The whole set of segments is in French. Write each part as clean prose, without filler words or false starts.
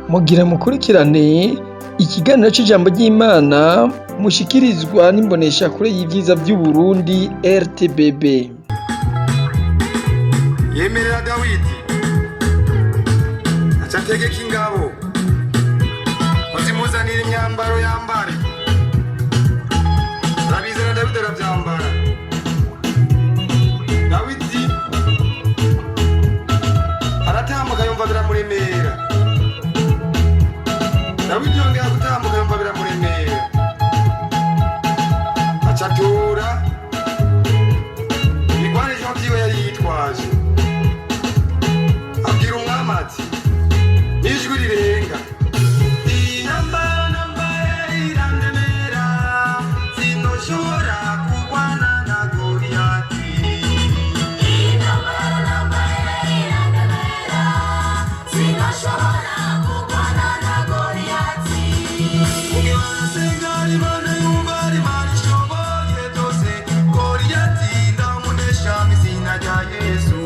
mugira mukurikirane ikiganiro c'ijambo ry'Imana mushikirizwa n'imboneshakure y'ivyiza vy'Uburundi RTBB. Yemerera Dawidi aca ategeka ingabo bazimuzanira imyambaro yambare. Arabizana Dawidi aravyambara. Dawidi aratambuka yumva biramuremera. Dawidi yongera gutambuka yumva biramuremera. Aca atora ibigwanisho vyiwe yari yitwaje. Abwira umwami ati n'ijwi rirenga, intambara irandemera, sinoshobora kurwana na Goliyati. Intambara irandemera, sinoshobora kurwana na Goliyati. Ukibasenga Imana yumva Imana ishoboye byose, Goliyati ndamunesha mu izina rya Yesu.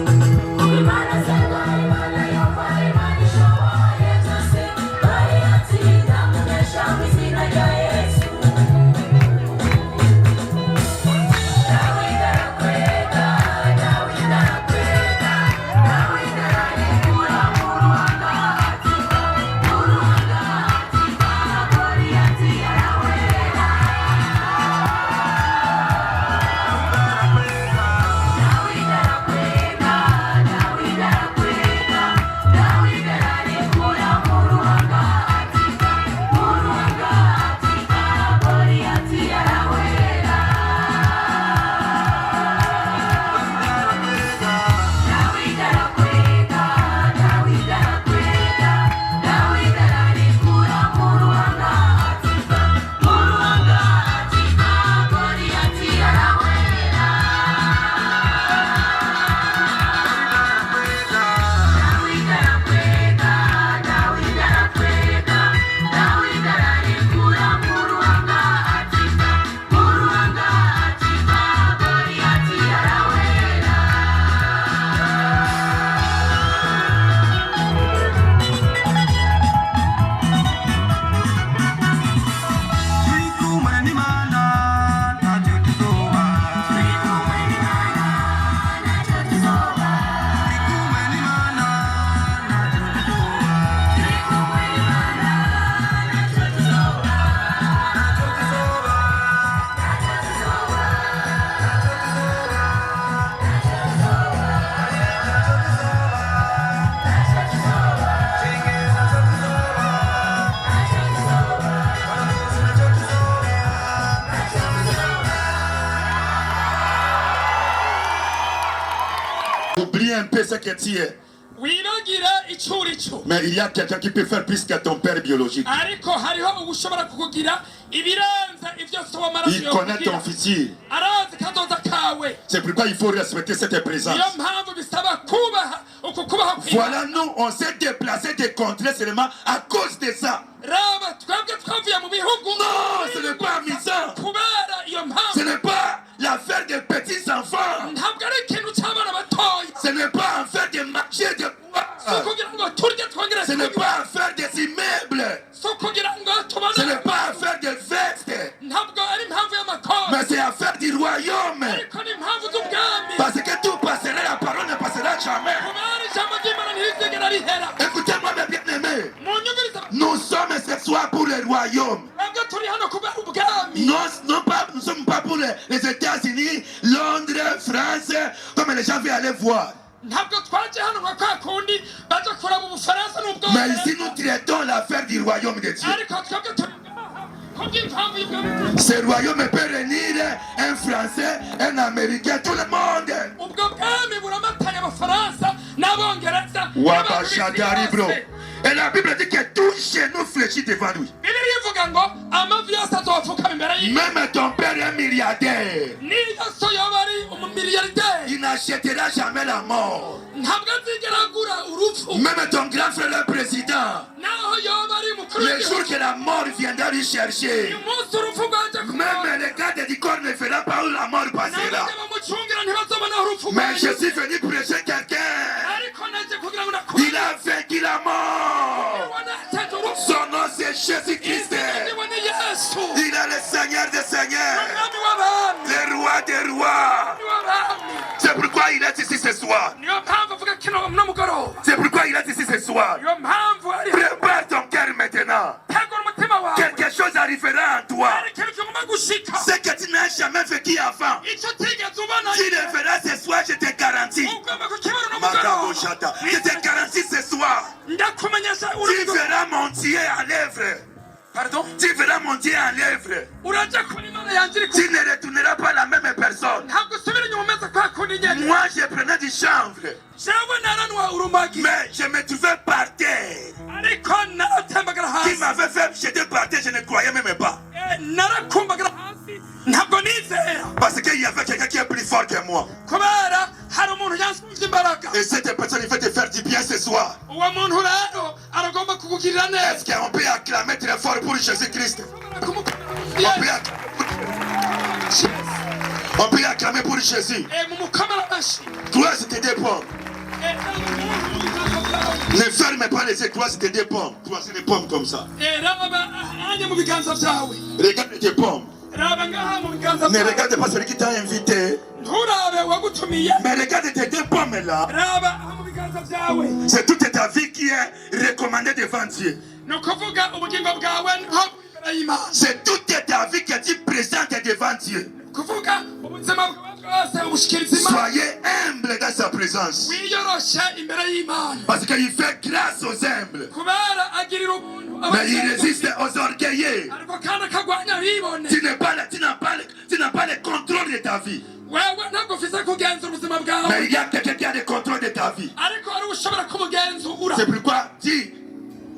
Oublie un peu ce que tu es. wibagira ico urico, Mais il y a quelqu'un qui peut faire plus que ton père biologique. ariko hariho ubushobora kukugira ibirenze ivyo so wamaraso Il connaît ton futur. arazi kazoza kawe. C'est pourquoi il faut respecter cette présence. Niyo mpamvu bisaba kubaha uku kubaha kwiwe. Voilà, nous, on s'est déplacé des contrées seulement à cause de ça. Raba twebwe twavuye mu bihugu. Non, ce n'est pas amusant. kubera iyo Ce mpamvu n'est pas l'affaire des petits enfants. ntabwo ari ikintu c'abana batoya. Ce n'est pas affaire de marcher de Si bois. kugira ngo turye twongere Ce n'est pas affaire des immeubles. si kugira ngo Ce n'est tubone, pas affaire de vestes. ntabwo ari impamvu y'amakoro, Mais c'est affaire du royaume. ariko ni impamvu z'ubwami. Parce que tout passera, la parole ne passera jamais. kubera ijambo ry'Imana ntirizigera rihera. Écoutez-moi, mes bien-aimés. munyumvirize, Nous sommes ce soir pour le royaume. twebwe turi hano kubera ubwami. Nous ne sommes pas pour les États-Unis, Londres, France, comme les gens veulent aller voir. ntabwo twaje hano nka kwa kundi baje kuraba Ubufaransa Mais n'Ubwongereza, ici, nous traitons l'affaire du royaume de Dieu. ariko twebwe turi kubw'impamvu y'ubwami. Ce royaume peut réunir un Français, un Américain, tout le monde. ubwo bwami buramatanya Abafaransa n'Abongereza Wabashadari, bro. bose. Et la Bible dit que tout chez nous fléchit devant lui. Bibiliya ivuga ngo amavi yose azopfukama imbere y'Imana. Même ton père est milliardaire. niyo so yoba ari umumiliyarderi, Il n'achètera jamais la mort. ntabwo azigera agura urupfu. Même ton grand frère le président. naho yoba ari umukuru Le w'igihugu, jour que la mort viendra lui chercher. umunsi urupfu rwaje Même les gardes du corps ne feront pas où la mort passera. bamucungira ntibazobona aho urupfu Mais je rwaje. suis venu prêcher quelqu'un. ariko naje kugira ngo Il a vaincu la mort. nakubone roi des rois. niwe mwami. C'est pourquoi il est ici ce soir. Niyo mpamvu avuga kino n'umugoroba. C'est pourquoi il est ici ce soir. Niyo mpamvu ari Prépare ton cœur maintenant. tegura umutima wawe. Quelque chose arrivera en toi. Hari ikintu kigomba gushika. Ce que tu n'as jamais vécu avant. Icyo utigeze ubona. Tu le feras ce soir, je te garantis. Ugomba kukibona Makambo n'umugoroba. Shata. Je te garantis ce soir. Ndakumenyesha Tu urugero. verras mon Dieu en l'œuvre. Pardon? Tu verras mon Dieu en l'œuvre. Urajya kubona Imana yanjye iri Tu ne retourneras pas la même personne. ntabwo usubira inyuma umeze kwa kundi nyene. Moi, je prenais du chanvre. jewe naranwa urumogi. Mais je me trouvais par terre. ariko naratembagara Qui hasi. m'avait fait jeter par terre, je ne croyais même pas. narakumbagara hasi ntabwo nizera. Parce qu'il y avait quelqu'un qui est plus fort que moi. kubera hari umuntu yansubije imbaraga. Et cette personne, il veut te faire du bien ce soir. uwo muntu rero aragomba kukugirira Est-ce neza. qu'on peut acclamer très fort pour Jésus-Christ? On peut acclamer pour Jésus. mumukomera amashyi. Toi, c'était des pommes. Ne ferme pas les yeux, toi, c'était des pommes. Toi, c'est des pommes comme ça. raba anye mu biganza byawe. Regarde tes pommes. raba ngaha mu biganza Ne byawe. regarde pas celui qui t'a invité. nturabe wagutumiye. Mais regarde tes deux pommes là. raba aha mu biganza byawe. C'est toute ta vie qui est recommandée devant Dieu. ni ukuvuga ubugingo bwawe niho imbere y'Imana. C'est toute ta vie que tu présentes devant Dieu. kuvuga ubuzima bwawe bwose ubushikiriza Imana. Soyez humble dans sa présence. wiyoroshe imbere y'Imana. Parce qu'il fait grâce aux humbles. kubera agirira ubuntu Mais il résiste aux orgueilleux. ariko kandi akagwanya abibone. Tu n'as pas le contrôle de ta vie. wewe ntabwo ufise kugenzura ubuzima bwawe. Mais il y a quelqu'un qui a le contrôle de ta vie. ariko ari ushobora kumugenzura. C'est pourquoi dis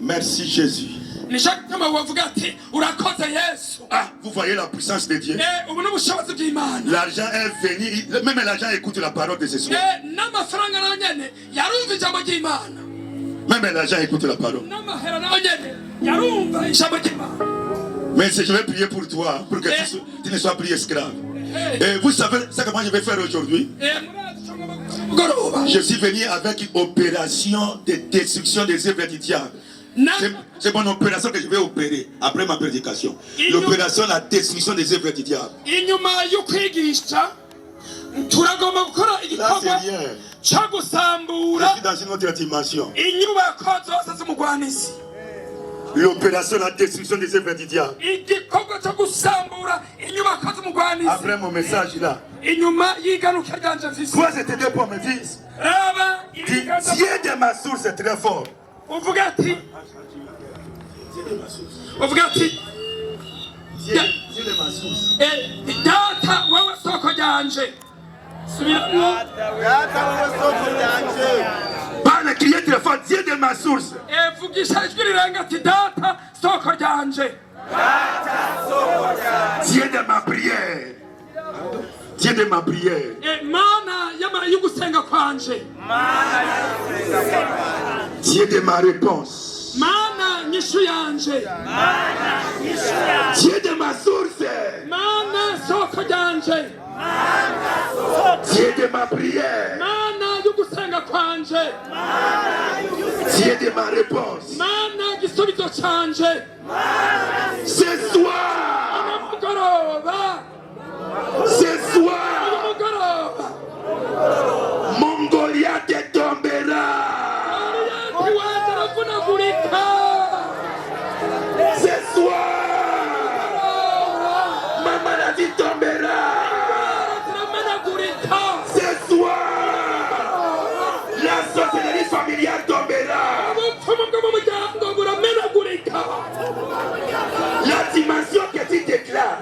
merci Jésus. nicyo gituma wavuga ati urakoze yesu. Ah, vous voyez la puissance de Dieu. ubu ni ubushobozi bw'Imana. L'argent est venu, même l'argent écoute la parole de ce soir. n'amafaranga nayo nyene yarumva ijambo ry'Imana. Même l'argent écoute la parole. n'amahera nayo nyene yarumva ijambo ry'Imana. Mais je vais prier pour toi, pour que tu ne sois plus esclave. Et vous savez ce que moi je vais faire aujourd'hui? murazi icyo ngomba gukora umugoroba. Je suis venu avec une opération de destruction des œuvres du diable. C'est mon opération que je vais opérer après ma prédication. L'opération, la destruction des œuvres du diable. inyuma yo kwigisha turagomba gukora Là, igikorwa c'est rien. cyo Je gusambura suis dans une autre dimension. inyubako zose z'umugwanisi. L'opération, la destruction des œuvres du diable. igikorwa cyo gusambura inyubako z'umugwanisi. Après mon message là. inyuma y'iganuka ryanje mfise. Toi, c'était deux pommes, fils. raba Dieu de ma source est très fort. uvuga ati uvuga ati Dieu de ma source. data wewe soko ryanje. subira Parle, criez très fort. Dieu de ma source. vugisha ijwi rirenga ati data soko ryanje. Dieu de ma prière. Dieu de ma prière. mana y'ugusenga kwanje. Dieu de ma réponse. mana nyishu yanje. Dieu de ma source. mana soko ryanje. Dieu de ma prière. mana y'ugusenga kwanje. Dieu de ma réponse. mana gisubizo canje. Ce soir. mugoroba. Ce soir. mugoroba. Mon Goliath tombera. Goliathi wanje aravunagurika. Ce soir. Ma maladie tombera. ziramenagurika. Ce soir. La sorcellerie familiale tombera. ubupfumu bwo mu muryango buramenagurika. La dimension que tu déclares,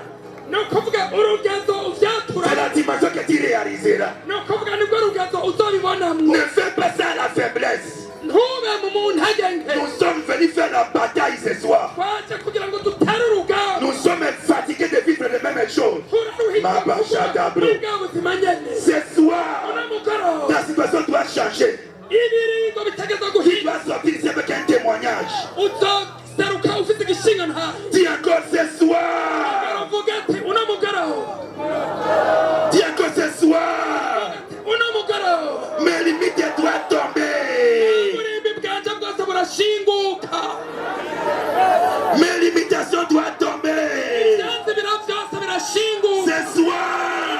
ni ukuvuga urugendo uvyatura. c'est la dimension que tu réaliseras. ni ukuvuga nibwo rugendo uzobibonamwo. Ne fais pas ça à la faiblesse. ntube mu ntege nke. Nous sommes venus faire la bataille ce soir. twaje kugira ngo dutere urugamba. Nous sommes fatigués de vivre les mêmes choses. bwa buzima nyene. Ce soir, uno mugoroba ta situation doit changer. ibiringo bitegeza Tu guhinda. dois sortir ici avec un témoignage. uzoseruka ufite igishinga ntahe. Dis encore ce soir. aravuga ati uno mugoroba. Dis encore ce soir. uno mugoroba. Mes limites doivent tomber. uburimbi bwanje bwose burashinguka. Mes limitations doivent tomber. ibyansi bira byose birashinguka. Ce soir,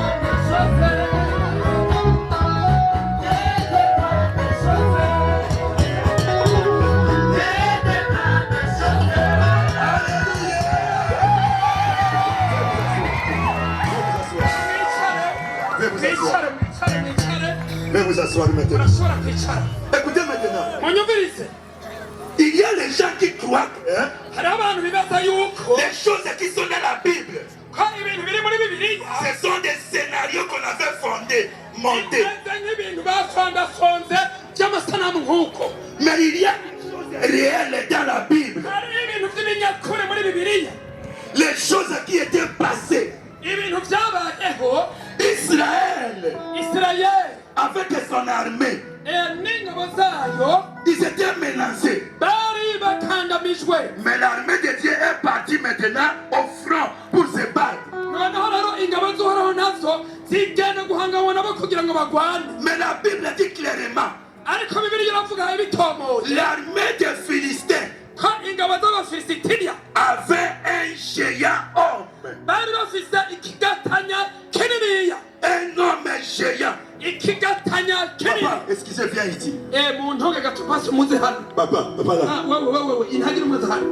s'asseoir maintenant. urashobora kwicara Écoutez maintenant. munyumvirize Il y a les gens qui croient que hari abantu bibaza yuko les choses qui sont dans la Bible, ko ibintu biri muri bibiliya ce sont des scénarios qu'on avait fondés, montés. bimeze nk'ibintu bafondafonze by'amasanamu nk'uko Mais il y a des choses réelles dans la Bible. hari ibintu by'ibinyakuri muri bibiliya Les choses qui étaient passées. ibintu byabayeho Israël, isirayeli avec son armée, n'ingabo zayo ils étaient menacés. bari bakandamijwe Mais l'armée de Dieu est partie maintenant au front pour se battre. noneho rero ingabo z'uhoraho nazo zigenda guhanganywa nabo kugira ngo bagwane Mais la Bible dit clairement, ariko bibiliya iravuga bitomoye l'armée des Philistins ko ingabo z'abafilisitiya avait un géant homme. bari bafise ikigatanya kininiya Un homme géant. ikigatanya kinini Papa, excusez, viens ici. mu ntonge gato pasi umuze hano Papa, papa là. wewe intagire umuze hano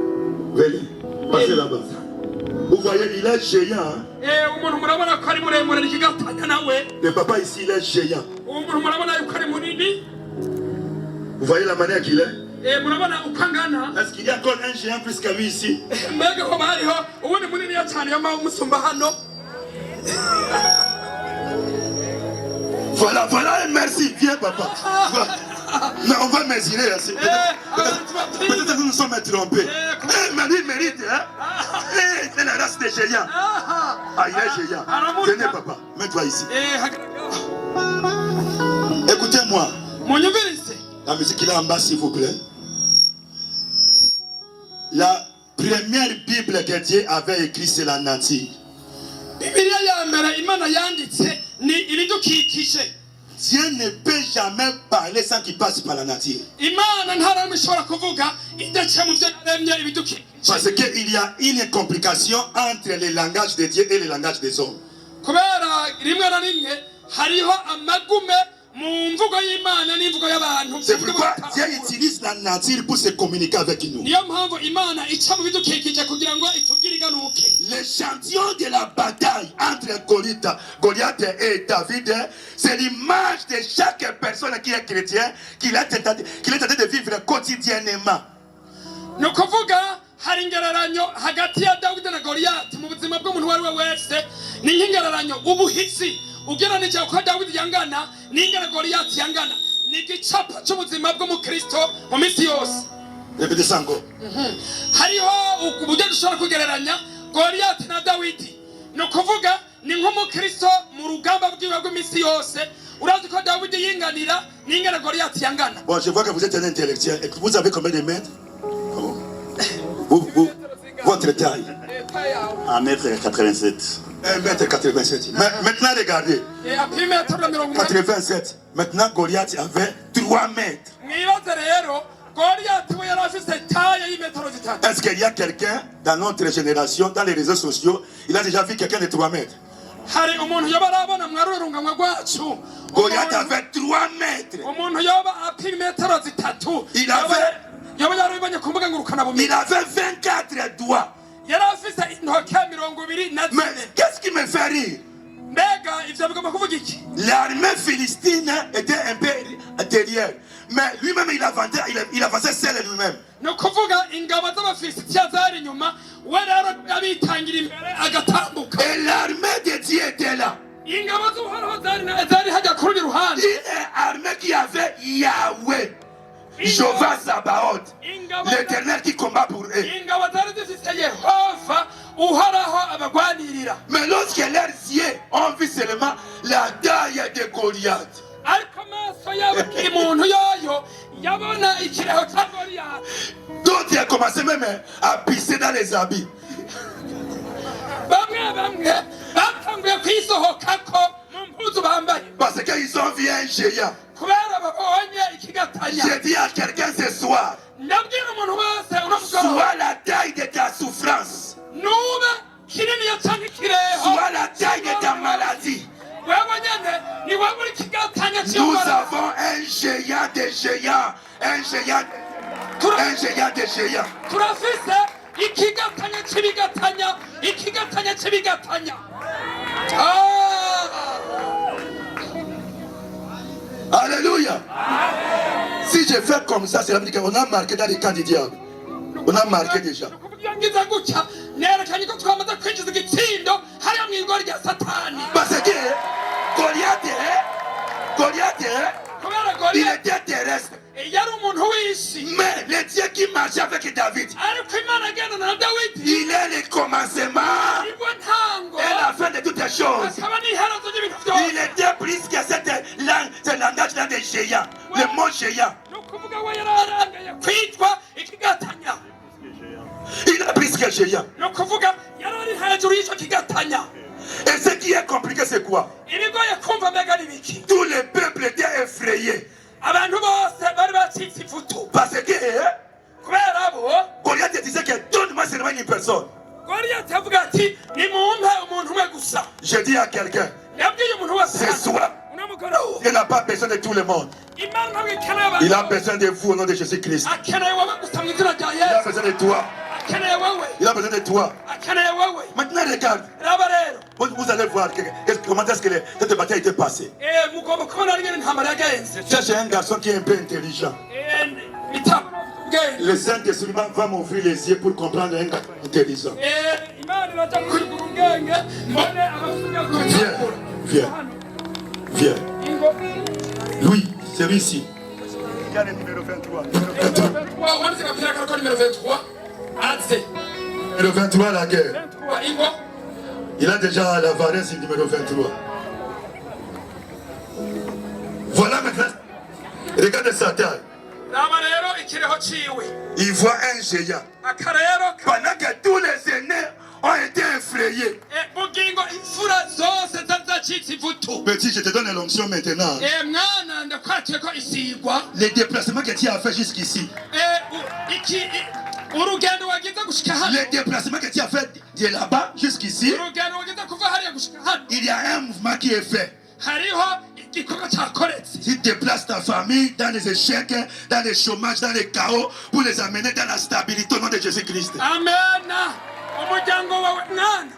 Venez, passez là-bas. Vous voyez, il est géant. Hein? umuntu murabona ko ari muremure ikigatanya nawe Le papa ici, il est géant. umuntu murabona yuko ari munini Vous voyez la manière qu'il est? murabona uko angana Est-ce qu'il y a encore un géant plus qu'à lui ici? mbega ko bariho ubundi muniniya cyane yama umusumba hano Voilà, voilà, merci. Viens, papa. Mais on va mesurer. Hein, peut-être que nous nous sommes trompés. Mais lui mérite. Hein? C'est la race des géants. Ah, il est géant. Venez, papa. Mets-toi ici. Écoutez-moi. munyumvirize La musique là en bas, s'il vous plaît. La première Bible que Dieu avait écrite, c'est la nature. bibiliya ya mbere imana yanditse ni ibidukikije Dieu ne peut jamais parler sans qu'il passe par la nature. imana nta ramwe ishobora kuvuga idaciye mu byo yaremye ibidukikije Parce qu'il y a une complication entre le langage de Dieu et le langage des hommes. kubera rimwe na rimwe hariho amagume mu mvugo y'imana n'imvugo y'abantu C'est pourquoi Dieu utilise la nature pour se communiquer avec nous. niyo mpamvu imana ica mu bidukikije kugira ngo itubwire iganuke L'échantillon de la bataille entre Goliath et David, c'est l'image de chaque personne qui est chrétien, qu'il est tenté de vivre quotidiennement. ni ukuvuga hari ingereranyo hagati ya dawidi na goliyati mu buzima bw'umuntu uwo ari we wese ni nk'ingereranyo ubuhisi ugereranije uko dawidi yangana n'ingene goliyati yangana ni igicapo cy'ubuzima bw'umukristo mu minsi yose Répétez ça encore. hariho uburyo dushobora kugereranya goliyati na dawidi ni ukuvuga ni nk'umukristo mu rugamba bwiwe bw'iminsi yose urazi ko dawidi yinganira n'ingene goliyati yangana Bon, je vois que vous êtes un intellectuel. Et que vous avez combien de mètres? Votre taille. 1m87. 1m87. Maintenant, regardez. apima metero na mirongo umunani 87. Maintenant, Goliath avait 3 mètres. mwibaze rero goliyati we yari afise taye y'imetero zitatu Est-ce qu'il y a quelqu'un dans notre génération, dans les réseaux sociaux, il a déjà vu quelqu'un de 3 mètres? hari umuntu yoba arabona mwarurunganwa rwacu Goliath avait 3 mètres. umuntu yoba apima metero zitatu Il avait- yoba yarabibonye ku mbuga ngurukanabumenyi Il avait 24 doigts. yari afise intoke 22 na Mais zine qu'est-ce qui me fait rire? mbega ivyo bigomba kuvuga iki L'armée philistine était un peu derrière. Mais lui-même, il avançait seul lui-même. ni ukuvuga ingabo z'abafilisitiya zari inyuma we rero abitangira imbere agatambuka Et l'armée de Dieu était là. ingabo z'uhoraho zari hajya ku rundi ruhande Une armée qui avait Yahweh, Jéhovah Sabaoth, l'Éternel qui combat pour eux. ingabo zari zifise yehova uhoraho abagwanirira Mais lorsque leurs yeux ont vu seulement la taille de Goliath, ariko amaso y'ababwira umuntu yoyo yabona ikireho cya goliyati d'autres ont commencé même à pisser dans les habits. bamwe batanguye kwisohokako mu mpuzu bambaye Parce qu'ils ont vu un géant. kubera babonye ikigatanya J'ai dit à quelqu'un ce soir, ndabwira umuntu wese uno mugoroba sois la taille de ta souffrance, nube kininiya cyangwa ikireho sois la taille de ta maladie. wewe nyene ni wewe uri ikigatanya Nous cy'indwara avons un géant des géants, un géant des géants. turafise ikigatanya cy'ibigatanya ikigatanya cy'ibigatanya Alléluia. Si je fais comme ça, c'est la dire qu'on a marqué dans les camps du diable. On a marqué déjà. ngiza gutya nerekanye ko twamaze kwinjiza igitsindo hariya mu igori rya satani Parce que Goliath, kubera il Goliath était terrestre. yari umuntu w'isi Mais le Dieu qui marchait avec David, ariko imana agendana na dawidi il est le commencement nibwo ntango et la fin de toutes les choses. akaba n'iherezo ry'ibintu Il byose était plus que ce langage-là des géants, le mot géant. ni ukuvuga we yararangaye kwitwa ikigatanya Il est plus que géant. ni ukuvuga yari ari hejuru y'icyo kigatanya Et ce qui est compliqué, c'est quoi? ibigoye kumva mbega ni biki Tout le peuple était effrayé. abantu bose bari bacitse ifutu Parce que kubera bo Goliath disait que donne-moi seulement une personne. Goliath avuga ati nimumpe umuntu umwe gusa Je dis à quelqu'un, yabwiye umuntu wese ce soir, uno mugoroba il n'a pas besoin de tout le monde. imana ntabwo ikeneye Il a abantu besoin de vous au nom de Jésus-Christ. akeneye wowe gusa mu izina rya Il a yesu besoin de toi. akeneye wowe Il a besoin de toi. akeneye wowe Maintenant, regarde. raba rero Vous allez voir comment est-ce que cette bataille a été passée. mugomba kubona rimwe intambara yagenze Ça, j'ai un garçon qui est un peu intelligent. bitabo ubwenge Le Saint-Esprit va m'ouvrir les yeux pour comprendre un garçon intelligent. imana iraja kwigura ubwenge mbone Viens, viens, viens. Louis, c'est lui ici. Il y a le numéro 23. wanditse agapira kariko nimero 23 aze Numéro 23, la guerre. 23 ingo Il a déjà la variance du numéro 23. Voilà maintenant. Regarde sa taille. raba rero ikiriho ciwe Il voit un géant. aka rero Pendant que tous les aînés ont été effrayés. bugingo imfura zose zari zacitse ivutu Petit, je te donne l'onction maintenant. mwana ndakwatiye ko isigwa Les déplacements que tu as fait jusqu'ici. urugendo wagize gushika hano Les déplacements que tu as fait de là-bas jusqu'ici. urugendo wagize kuva hariya gushika hano Il y a un mouvement qui est fait. hariho igikorwa cyakoretse Tu déplaces ta famille dans les échecs, dans les chômages, dans les chaos, pour les amener dans la stabilité au nom de Jésus-Christ. amena umuryango wawe mwana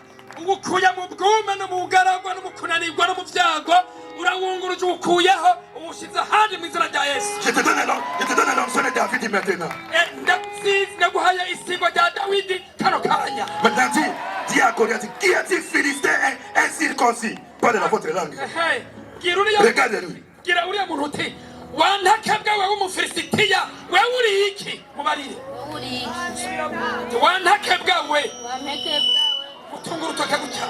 uwukuye mu bwume no mu bugaragwa no mu kunanirwa no mu byago urawunguruje uwukuyeho uwushyize ahandi mu izina rya yesu Je te donne l'onction de David maintenant. ndaguhaye isigwa rya dawidi kano kanya Maintenant, dis à Goliath, qui a-t-il philistin un circoncis? Pas de la votre langue. Hey, gira uriya Regarde-lui. gira uriya muntu uti wantakebwa wewe w'umufilisitiya wewe uri iki mubarire wantakebwa we gutunga urutoke gutya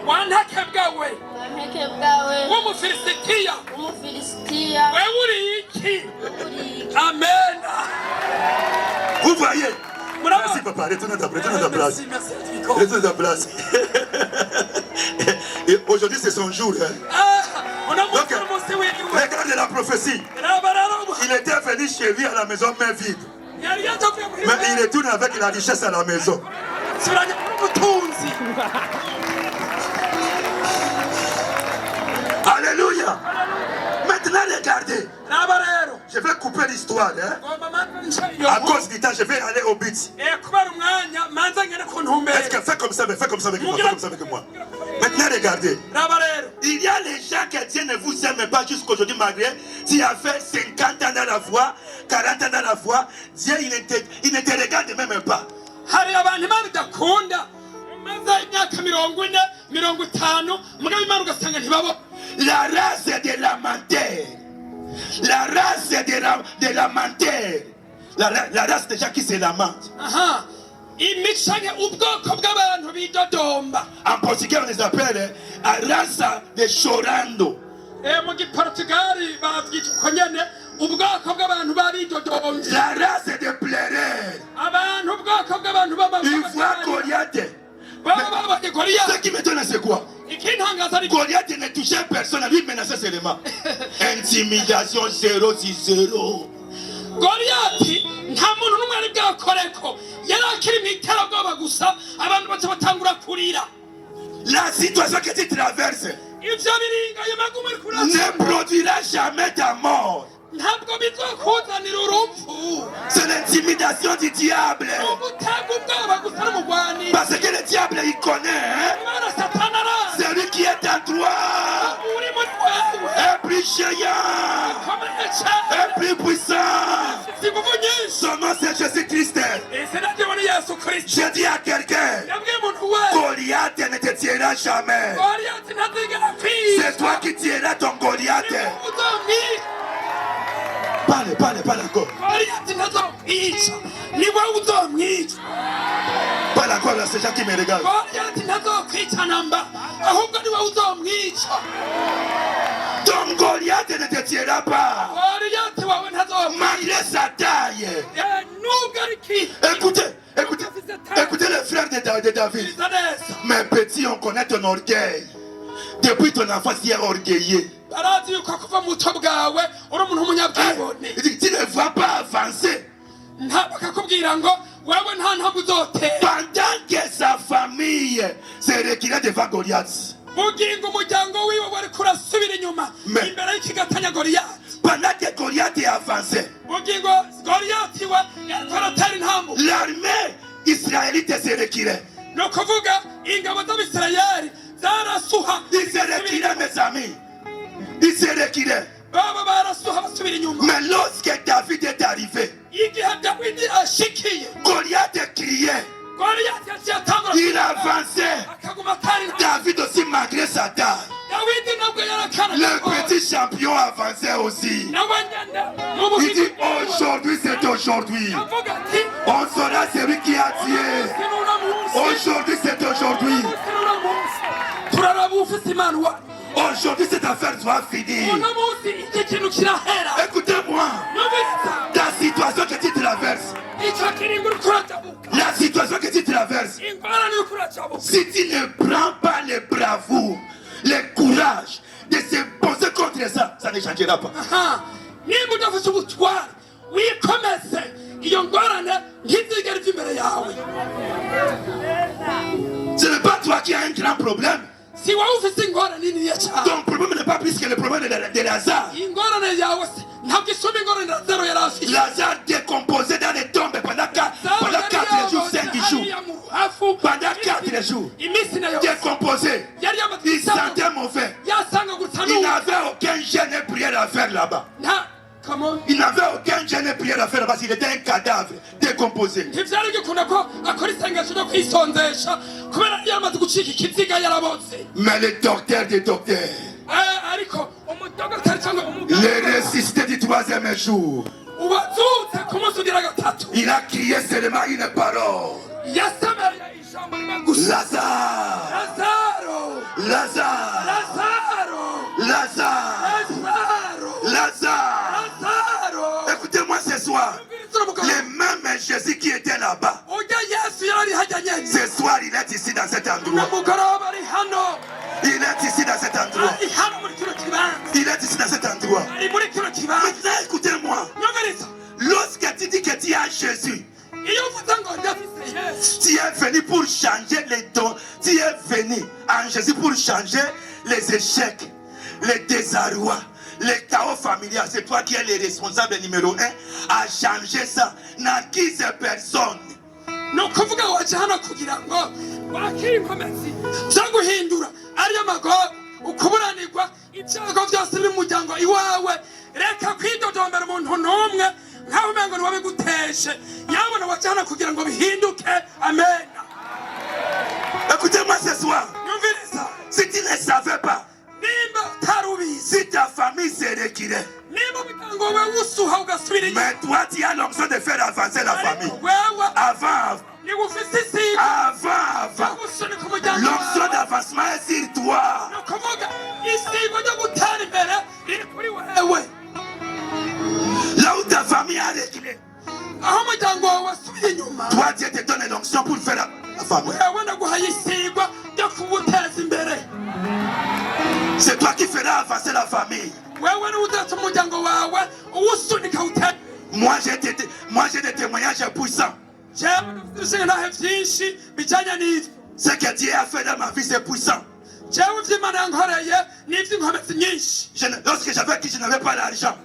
wantakebwa we w'umufilisitiya wewe uri iki amena Vous voyez? Bravo. Merci papa, retourne à ta place. merci Retourne à ta place. Et aujourd'hui c'est son jour. Hein. Donc, regarde la prophétie. Il était venu chez lui à la maison main vide. Mais il retourne avec la richesse à la maison. Alléluia. Maintenant regardez. Je vais couper l'histoire. Hein. À cause du temps, je vais aller au but. Est-ce que fais comme ça avec moi, fais comme ça avec moi. Maintenant regardez. Il y a les gens que Dieu ne vous aime pas jusqu'aujourd'hui malgré. Tu as fait 50 ans dans la foi, 40 ans dans la foi. Dieu il ne te regarde même pas. hari abantu imana idakunda umaze imyaka 40 50 mugabo imana ugasanga ntibabo La race de la menteur. La race de la menteur. La race des gens qui se lamentent. aha imicange ubwoko bw'abantu bidodomba En portugais, on les appelle race de chorando. mu giportugali bavyita uko nyene ubwoko bw'abantu babidodombye La race de pleureurs. abantu ubwoko bw'abantu Ils voient Goliath. baba babonye Ce Goliath qui m'étonne, c'est quoi? ikintangaza ari Goliath ne touchait personne, lui menaçait seulement. Intimidation 0-0. Goliath nta muntu n'umwe ari bwakoreko yari akiri mu iterabwoba gusa abantu baca batangura kurira La situation que tu traverses ivyo biringaye magumu ari kurasa ne produira jamais ta mort. ntabwo bizokuzanira urupfu C'est l'intimidation du diable. ugutanga ubwoba gusa n'umugwanira Parce que le diable, il connaît. Hein? imana satani arazi Celui qui qui est en toi uri muri wewe est plus géant, akomeye cyane est plus puissant. afite ingufu nyinshi Son nom c'est Jésus-Christ. izina rye ni yesu kristo Je dis à quelqu'un, yabwiye umuntu wese Goliath ne te tiendra jamais. Goliath ntazigera kwica C'est toi qui tiendras ton Goliath. uzomwica Parle encore. Goliath ntazokwica ni wowe uzomwica Parle encore là, c'est gens qui me regardent. Goliath ntazokwica namba ahubwo ni wowe uzomwica Ton Goliath ne te tiendra pas. Goliath wawe ntazomwica Malgré sa taille. nubwo ari ki Écoutez les frères de David. biza neza Mes petits, on connaît ton orgueil. Depuis ton enfance, tu es orgueilleux. barazi yuko kuva mu buto bwawe uri umuntu w'umunyabwibone Il dit, tu ne vas pas avancer. bakakubwira ngo wewe nta ntambwe uzotera Pendant que sa famille se reculait devant Goliath. bugingo umuryango wiwe wari kurasubira inyuma Me- imbere y'ikigatanya Goliyati Pendant que Goliath est avancé, bugingo Goliyati we yariko aratera intambu l'armée israélite se reculait. ni ukuvuga ingabo z'abisirayeli zarasuha Il se reculait, mes amis. Il se reculait. baba barasuha basubira inyuma Mais lorsque David est arrivé, igihe dawidi ashikiye Goliath criait. Goliyati yaciye atangura Il avançait. akaguma atera intambu David aussi, malgré sa taille. dawidi nabwo yarakana Le petit champion avançait aussi. nawe nyene mu Il bugingo dit, aujourd'hui, c'est aujourd'hui. avuga ati On saura celui qui a tué. sinura munsi Aujourd'hui, c'est aujourd'hui. sinura munsi turaraba ufise imana wa Aujourd'hui, cette affaire doit finir. uno munsi iki kintu kirahera Écoutez-moi. nyumviriza Ta situation que tu traverses, icyo kiringo uriko urajabuka la situation que tu traverses, ingorane uriko urajabuka si tu ne prends pas le bravoure, le courage de se poser contre ça, ça ne changera pas. aha niba udafise ubutware wikomeze iyo ngorane ntizigera iva imbere yawe Ce n'est pas toi qui as un grand problème. si wowe ufise ingorane niniya cyane Ton problème n'est pas plus que le problème de Lazare. ingorane yawe se ntabwo isumba ingorane Lazaro yari afite Lazare décomposé dans les tombes pendant 4 jours, 5 jours. Pendant 4 jours, iminsi nayo décomposé. yari yamaze Il gusama sentait mauvais. yasanga gusa Il n'ubu n'avait aucun jeûne et prière à faire là-bas. nta come on Il n'avait aucun jeûne et prière à faire là-bas. Il était un cadavre décomposé. ntivyari gikunda ko akora isengesho ryo kwisonzesha kubera yari yamaze gucika ikiziga yarabotse Mais le docteur des docteurs, ariko umudogiteri cyangwa umuganga le ressuscité du 3e jour, ubazutse ku munsi ugira gatatu il a crié seulement une parole. yasemereye ijambo rimwe gusa Lazare, lazaro Lazare, lazaro Lazare, lazaro Lazare. lazaro Écoutez-moi ce soir. Le même Jésus qui était là-bas, ujya yesu yari hajya nyene ce soir il est ici dans cet endroit. namugoroba ari hano Il est ici dans cet endroit. ari hano muri kino kibanza Il est ici dans cet endroit. ari muri kino kibanza Maintenant, écoutez-moi. nyumviriza Lorsque tu dis que tu as Jésus, iyo uvuze ngo ndafise yesu tu es venu pour changer les dons. Tu es venu en Jésus pour changer les échecs, les désarrois, les chaos familiaux. C'est toi qui es le responsable numéro 1 à changer ça. N'acquise personne. ni ukuvuga waje hano kugira ngo wakire inkomezi zo guhindura ariyo magogo ukuburanirwa ibyago byose biri mu muryango iwawe reka kwidodombera umuntu n'umwe nkaho umengo ni wabiguteshe yabona waje hano kugira ngo bihinduke amena Écoutez-moi ce soir. nyumviriza Si tu ne savais pas, nimba utarubizi si ta famille se reculait, nimba umuryango wawe usuha ugasubira inyuma mais toi tu as l'onction de faire avancer la famille. ariko wewe Avant, niba ufise isiga avant. ugusunika umuryango L'onction wawe d'avancement est sur toi. ni ukuvuga isigo ryo gutera imbere riri kuri wewe Là où ta famille a reculé, aho umuryango wawe wasubiye inyuma toi Dieu te donne l'onction pour faire la famille. wewe naguhaye isigwa ryo kuwuteza imbere C'est toi qui feras avancer la famille. wewe niwe uzatuma umuryango wawe uwusunika utera Moi j'ai des témoignages puissants. jewe dufite ibishingantahe byinshi bijyanye n'ibyo Ce que Dieu a fait dans ma vie, c'est puissant. jewe iby'imana yankoreye n'iby'inkomezi nyinshi Lorsque j'avais qui je n'avais pas l'argent.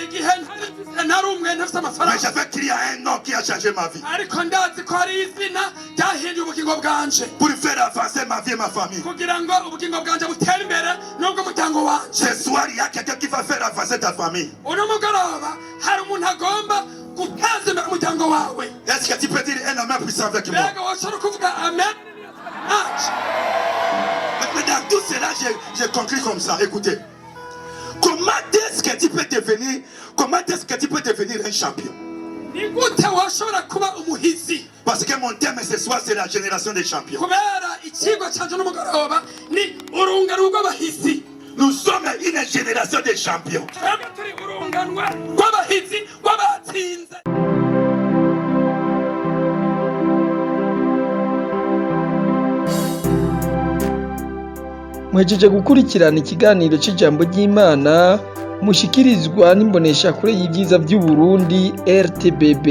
igihe narumwe ntafite Mais amafaranga j'avais crié à un nom qui a changé ma vie. ariko ndazi ko hari izina ryahinduye ubugingo bwanje Pour faire avancer ma vie et ma famille. kugira ngo ubugingo bwanje butere imbere n'ubwo umuryango wanje Ce soir, il y a quelqu'un qui va faire avancer ta famille. uno mugoroba hari umuntu agomba guteza imbere umuryango wawe Est-ce que tu peux dire un amen puissant avec moi? mbega washobora kuvuga amen anje Mais dans tout cela, j'ai conclu comme ça. Écoutez. Comment est-ce que tu peux devenir un champion? ni gute washobora kuba umuhizi Parce que mon thème ce soir, c'est la génération des champions. kubera ikigo canje n'umugoroba ni urungano rw'abahizi Nous sommes une génération des champions. twebwe turi urunganwa rw'abahizi rw'abatsinze Mwejeje gukurikirana ikiganiro c'ijambo ry'Imana mushikirizwa n'imboneshakure y'ivyiza vy'Uburundi RTBB.